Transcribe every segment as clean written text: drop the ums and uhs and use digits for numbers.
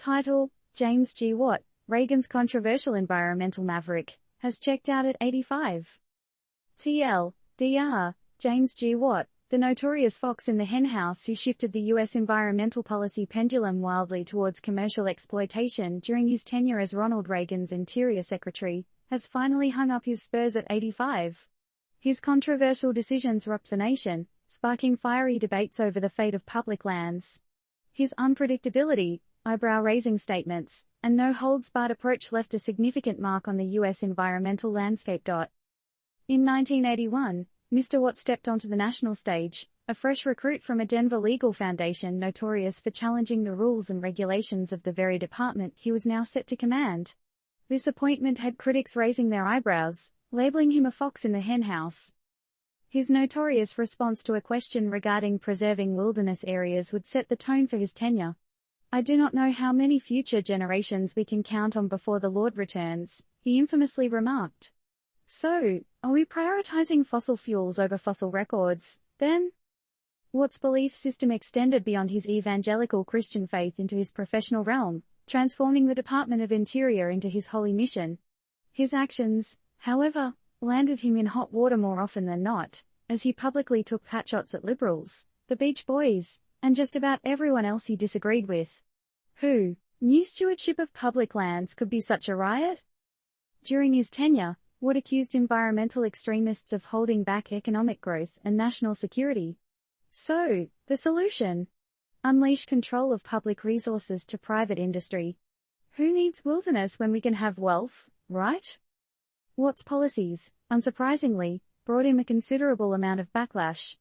Title: James G. Watt, Reagan's controversial environmental maverick, has checked out at 85. TL: James G. Watt, the notorious fox in the henhouse who shifted the U.S. environmental policy pendulum wildly towards commercial exploitation during his tenure as Ronald Reagan's Interior Secretary, has finally hung up his spurs at 85. His controversial decisions rocked the nation, sparking fiery debates over the fate of public lands. His unpredictability, eyebrow-raising statements, and no-holds-barred approach left a significant mark on the U.S. environmental landscape. In 1981, Mr. Watt stepped onto the national stage, a fresh recruit from a Denver legal foundation notorious for challenging the rules and regulations of the very department he was now set to command. This appointment had critics raising their eyebrows, labeling him a fox in the henhouse. His notorious response to a question regarding preserving wilderness areas would set the tone for his tenure. "I do not know how many future generations we can count on before the Lord returns," he infamously remarked. So, are we prioritizing fossil fuels over fossil records, then? Watt's belief system extended beyond his evangelical Christian faith into his professional realm, transforming the Department of Interior into his holy mission. His actions, however, landed him in hot water more often than not, as he publicly took potshots at liberals, the Beach Boys, and just about everyone else he disagreed with. Who knew stewardship of public lands could be such a riot? During his tenure, Watt accused environmental extremists of holding back economic growth and national security. So, the solution? Unleash control of public resources to private industry. Who needs wilderness when we can have wealth, right? Watt's policies, unsurprisingly, brought him a considerable amount of backlash.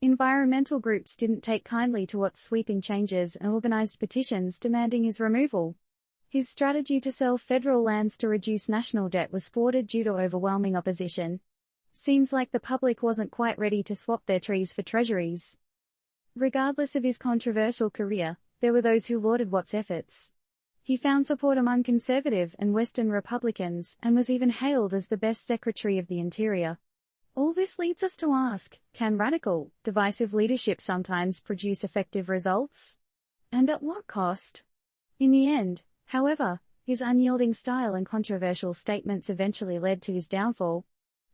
Environmental groups didn't take kindly to Watt's sweeping changes and organized petitions demanding his removal. His strategy to sell federal lands to reduce national debt was thwarted due to overwhelming opposition. Seems like the public wasn't quite ready to swap their trees for treasuries. Regardless of his controversial career, there were those who lauded Watt's efforts. He found support among conservative and Western Republicans and was even hailed as the best Secretary of the Interior. All this leads us to ask, can radical, divisive leadership sometimes produce effective results? And at what cost? In the end, however, his unyielding style and controversial statements eventually led to his downfall.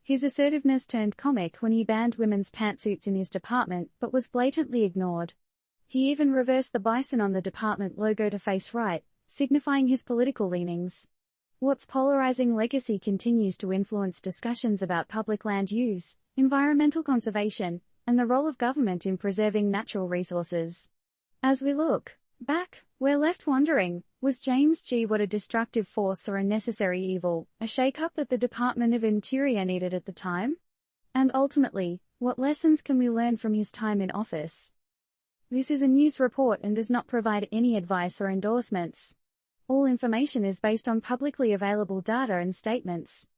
His assertiveness turned comic when he banned women's pantsuits in his department but was blatantly ignored. He even reversed the bison on the department logo to face right, signifying his political leanings. Watt's polarizing legacy continues to influence discussions about public land use, environmental conservation, and the role of government in preserving natural resources. As we look back, we're left wondering, was James G. Watt a destructive force or a necessary evil, a shake-up that the Department of Interior needed at the time? And ultimately, what lessons can we learn from his time in office? This is a news report and does not provide any advice or endorsements. All information is based on publicly available data and statements.